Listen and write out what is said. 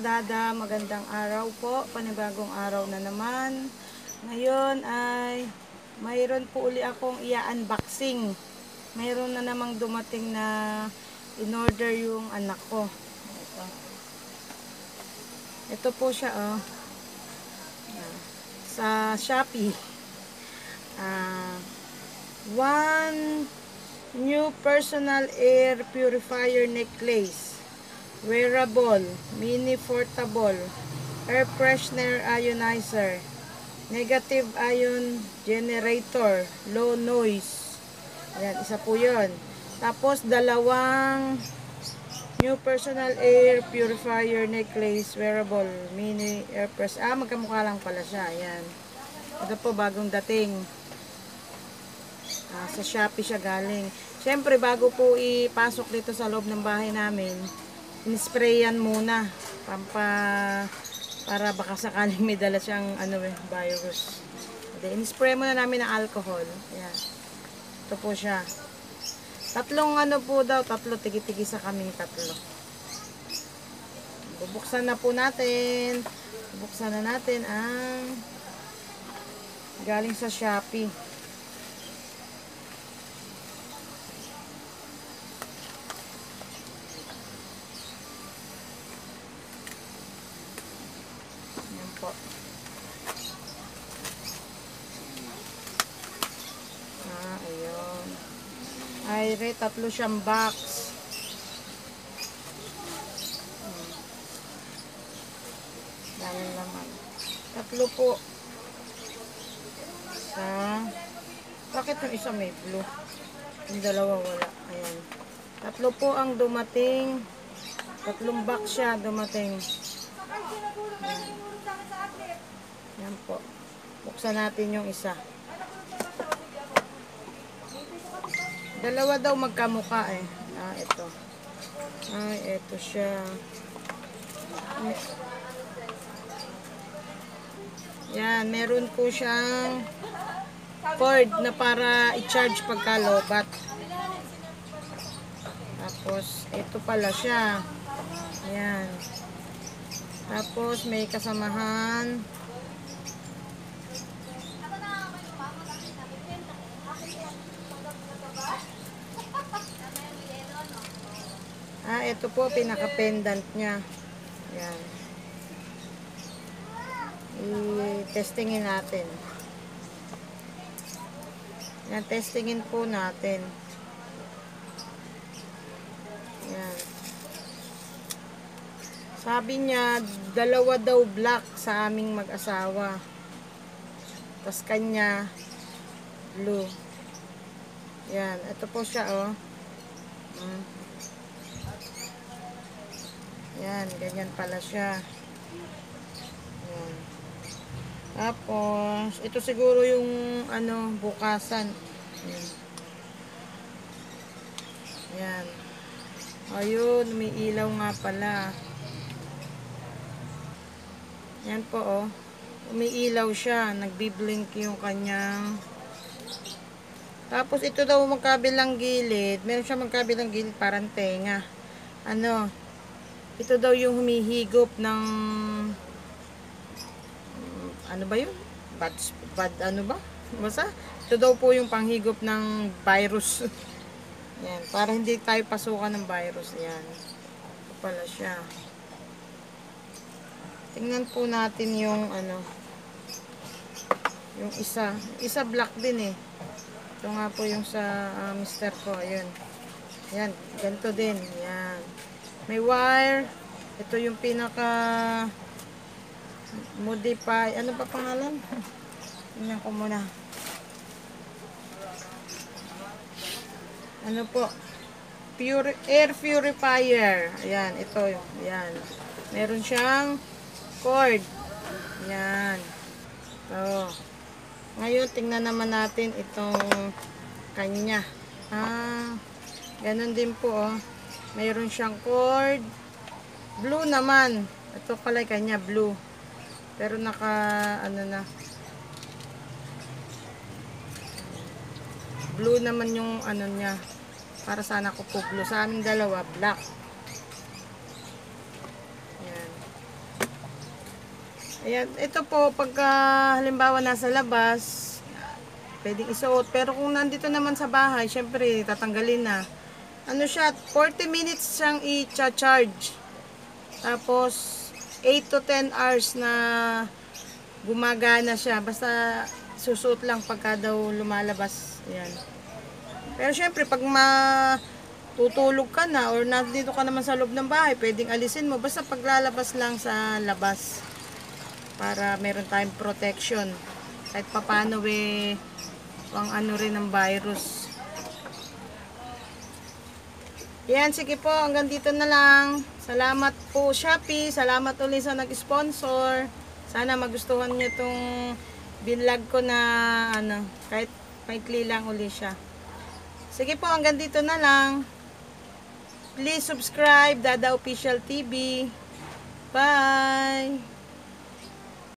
Dada, magandang araw po, panibagong araw na naman. Ngayon ay mayroon po uli akong i-unboxing. Mayroon na namang dumating na in-order yung anak ko. Ito po siya sa Shopee. One new personal air purifier necklace. Wearable, mini portable, air freshener ionizer, negative ion generator, low noise. Ayan, isa po yun. Tapos, dalawang new personal air purifier necklace, wearable, mini air press. Magkamukha lang pala siya. Ayan. Ito po, bagong dating. Sa Shopee siya galing. Siyempre, bago po ipasok dito sa loob ng bahay namin, in-sprayan muna para baka sakaling may dala siyang virus. In-spray muna namin ng alcohol. Ayan. Ito po siya. Tatlong tatlo, tigi-tigi sa kaming tatlo. Bubuksan na po natin. Bubuksan na natin ang galing sa Shopee. Po. Ayun. Ay, tatlo siyang box. Dami naman. Tatlo po. Bakit yung isa may blue? Yung dalawa wala. Ayan. Tatlo po ang dumating. Tatlong box siya dumating. Yan po. Buksan natin yung isa. Dalawa daw magkamukha eh. Ito. Ito siya. Yan, meron po siyang cord na para i-charge pagka lobat. Tapos, ito pala siya. Yan. Tapos, may kasamahan. Ito po, pinaka-pendant niya. Yan. I-testingin natin. Yan, testingin po natin. Yan. Sabi niya, dalawa daw black sa aming mag-asawa. Tapos kanya, blue. Yan, ito po siya, Yan, ganyan pala siya. Yan. Tapos, ito siguro yung, bukasan. Yan. Yan. Ayun, may ilaw nga pala. Yan po, umiilaw siya. Nagbiblink yung kanyang. Tapos, ito daw magkabilang gilid. Meron siya magkabilang gilid, parang tenga. Ito daw yung humihigop ng ba yun? Bad ba? Basta? Ito daw po yung panghigop ng virus. Yan, para hindi tayo pasukan ng virus. Yan. Ito pala siya. Tingnan po natin yung yung isa. Isa black din eh. Ito nga po yung sa mister ko. Ayun. Yan, ganito din. Yan. May wire. Ito yung pinaka modify. Ano pa pangalan? Tingnan ko muna. Air purifier. Ayan, ito. Ayan. Meron siyang cord. Ayan. Ito. Ngayon, tingnan naman natin itong kanya. Ganun din po, mayroon siyang cord. Blue naman. Ito pala kanya, blue. Pero blue naman yung niya. Para sana ko po blue. Sa aming dalawa, black. Yan. Ayan, ito po, pagka halimbawa nasa labas, pwedeng isuot. Pero kung nandito naman sa bahay, syempre, tatanggalin na. Ano siya, 40 minutes siyang i-charge. Tapos, 8 to 10 hours na gumagana siya. Basta, susuot lang pagka daw lumalabas. Ayan. Pero syempre, pag tutulog ka na or nandito ka naman sa loob ng bahay, pwedeng alisin mo. Basta paglalabas lang sa labas. Para meron tayong protection. Kahit papano pang ano rin ng virus. Yan, sige po, hanggang dito na lang. Salamat po Shopee, salamat ulit sa nag-sponsor. Sana magustuhan nyo itong binlog ko na ano, kahit maikli lang ulit siya. Sige po, hanggang dito na lang. Please subscribe, Dada Official TV. Bye!